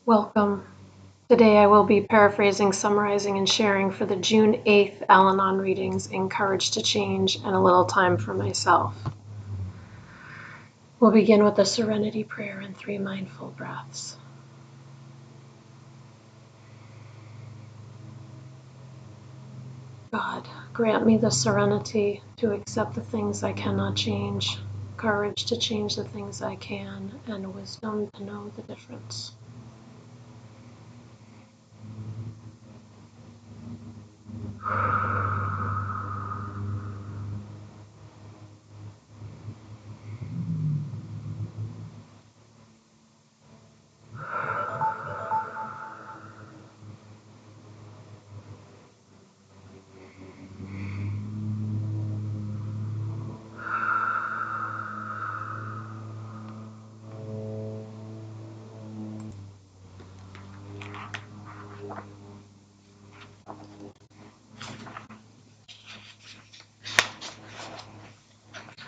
Welcome. Today I will be paraphrasing, summarizing, and sharing for the June 8th Al-Anon readings in Courage to Change and a Little Time for Myself. We'll begin with a serenity prayer and 3 mindful breaths. God, grant me the serenity to accept the things I cannot change, courage to change the things I can, and wisdom to know the difference.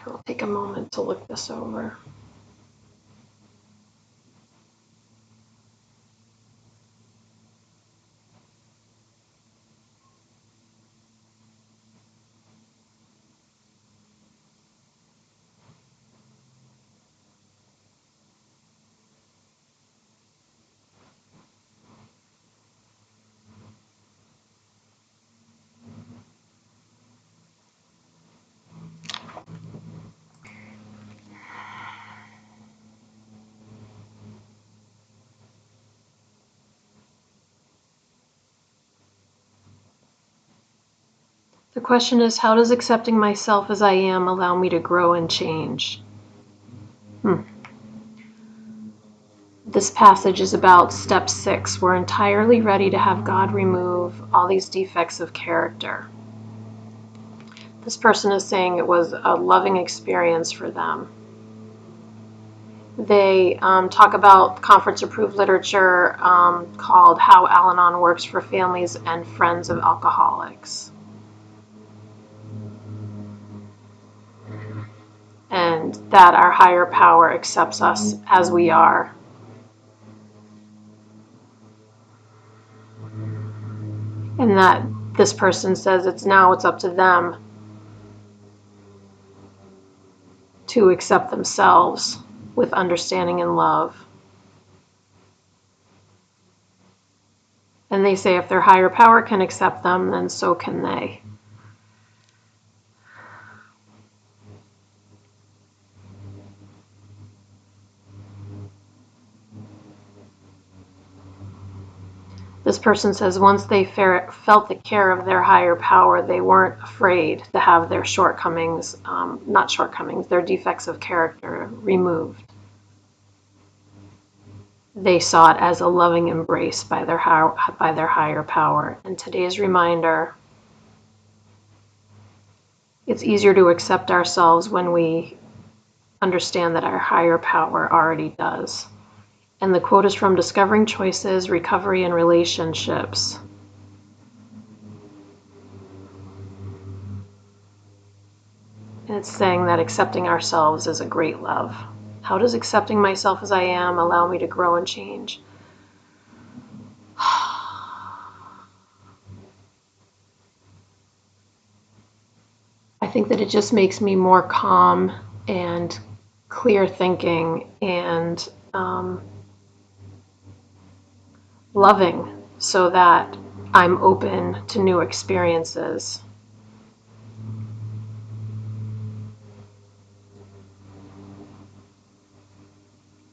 I'll take a moment to look this over. The question is, how does accepting myself as I am allow me to grow and change? This passage is about step 6. We're entirely ready to have God remove all these defects of character. This person is saying it was a loving experience for them. They talk about conference-approved literature called How Al-Anon Works for Families and Friends of Alcoholics. And that our higher power accepts us as we are. And that this person says it's up to them to accept themselves with understanding and love. And they say if their higher power can accept them, then so can they. This person says once they felt the care of their higher power, they weren't afraid to have their shortcomings, their defects of character removed. They saw it as a loving embrace by their higher power. And today's reminder, it's easier to accept ourselves when we understand that our higher power already does. And the quote is from Discovering Choices, Recovery and Relationships. And it's saying that accepting ourselves is a great love. How does accepting myself as I am allow me to grow and change? I think that it just makes me more calm and clear thinking and loving, so that I'm open to new experiences.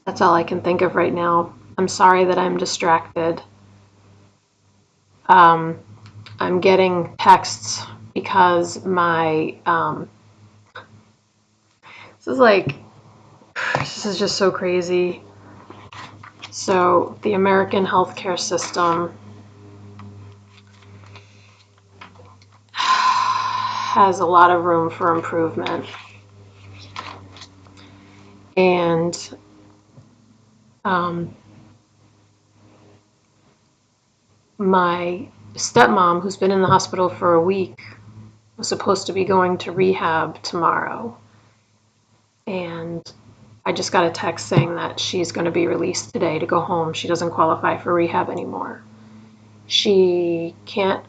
That's all I can think of right now. I'm sorry that I'm distracted. I'm getting texts because my this is just so crazy. So the American healthcare system has a lot of room for improvement. And my stepmom, who's been in the hospital for a week, was supposed to be going to rehab tomorrow. And I just got a text saying that she's going to be released today to go home. She doesn't qualify for rehab anymore. She can't.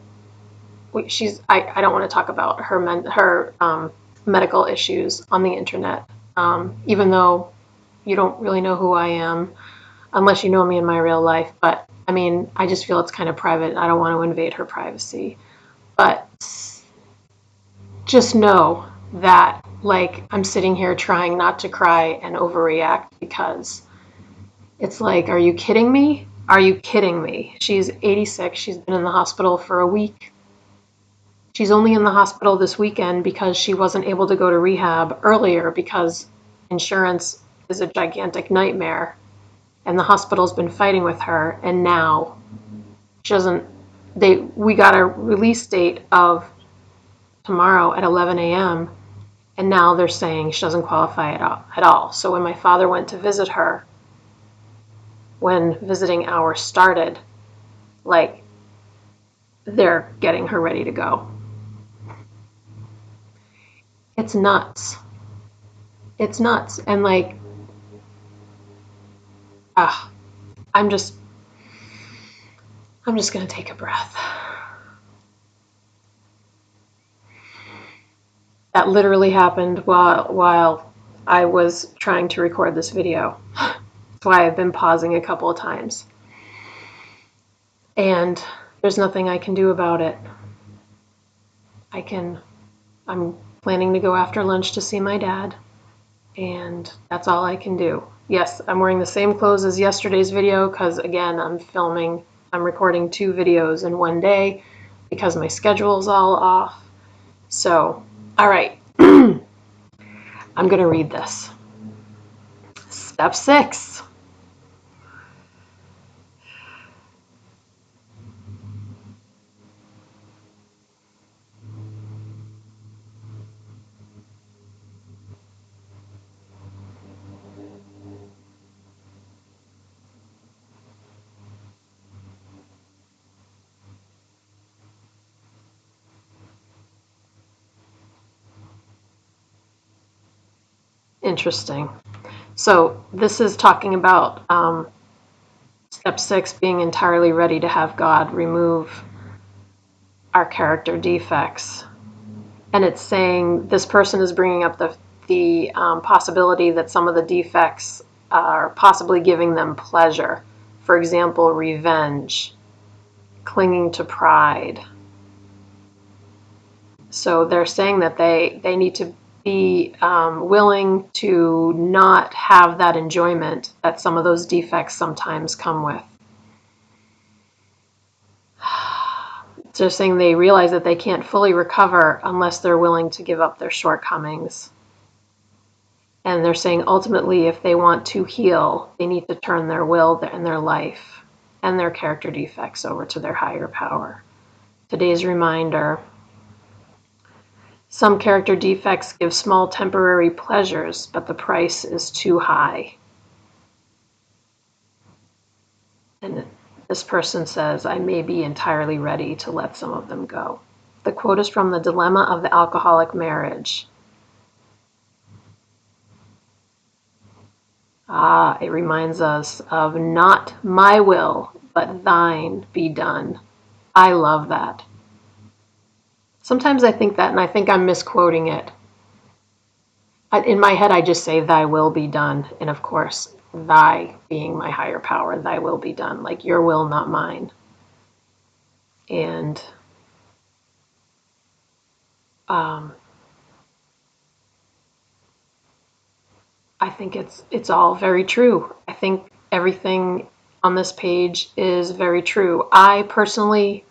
I don't want to talk about her medical issues on the internet, even though you don't really know who I am unless you know me in my real life. But I mean, I just feel it's kind of private. I don't want to invade her privacy. But just know that, like, I'm sitting here trying not to cry and overreact because it's like, are you kidding me? Are you kidding me? She's 86. She's been in the hospital for a week. She's only in the hospital this weekend because she wasn't able to go to rehab earlier because insurance is a gigantic nightmare. And the hospital's been fighting with her. And now she doesn't, we got a release date of tomorrow at 11 a.m. And now they're saying she doesn't qualify at all. So when my father went to visit her, when visiting hours started, like, they're getting her ready to go. It's nuts. It's nuts. And like, I'm just going to take a breath. That literally happened while I was trying to record this video. That's why I've been pausing a couple of times. And there's nothing I can do about it. I'm planning to go after lunch to see my dad, and that's all I can do. Yes, I'm wearing the same clothes as yesterday's video because, again, I'm recording 2 videos in one day because my schedule's all off. So, all right, I'm going to read this. Step 6. Interesting. So this is talking about step 6 being entirely ready to have God remove our character defects. And it's saying this person is bringing up the possibility that some of the defects are possibly giving them pleasure. For example, revenge, clinging to pride. So they're saying that they need to be willing to not have that enjoyment that some of those defects sometimes come with. They're saying they realize that they can't fully recover unless they're willing to give up their shortcomings. And they're saying ultimately, if they want to heal, they need to turn their will and their life and their character defects over to their higher power. Today's reminder: some character defects give small temporary pleasures, but the price is too high. And this person says, I may be entirely ready to let some of them go. The quote is from The Dilemma of the Alcoholic Marriage. It reminds us of not my will, but thine be done. I love that. Sometimes I think that, and I think I'm misquoting it. In my head, I just say, thy will be done. And of course, thy being my higher power, thy will be done. Like, your will, not mine. And I think it's all very true. I think everything on this page is very true. I personally,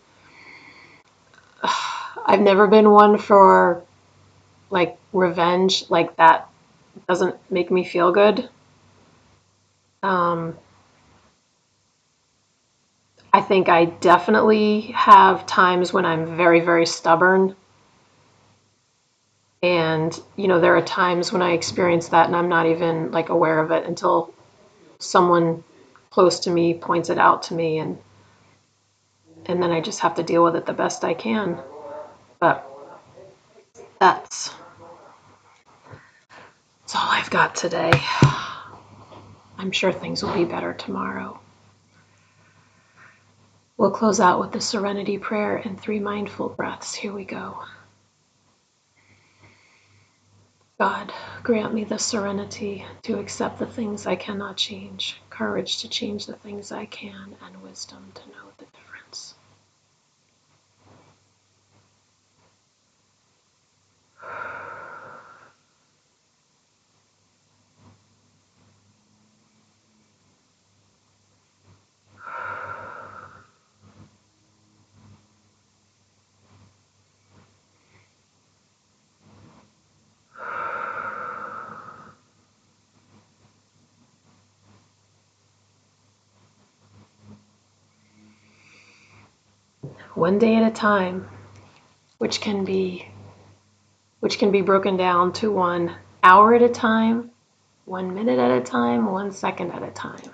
I've never been one for, like, revenge. Like, that doesn't make me feel good. I think I definitely have times when I'm very, very stubborn. And, there are times when I experience that and I'm not even, like, aware of it until someone close to me points it out to me, and then I just have to deal with it the best I can. But that's all I've got today. I'm sure things will be better tomorrow. We'll close out with the serenity prayer and 3 mindful breaths. Here we go. God, grant me the serenity to accept the things I cannot change, courage to change the things I can, and wisdom to know the difference. One day at a time, which can be broken down to 1 hour at a time, 1 minute at a time, 1 second at a time,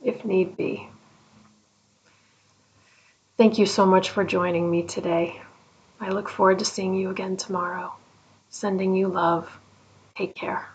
if need be. Thank you so much for joining me today. I look forward to seeing you again tomorrow. Sending you love. Take care.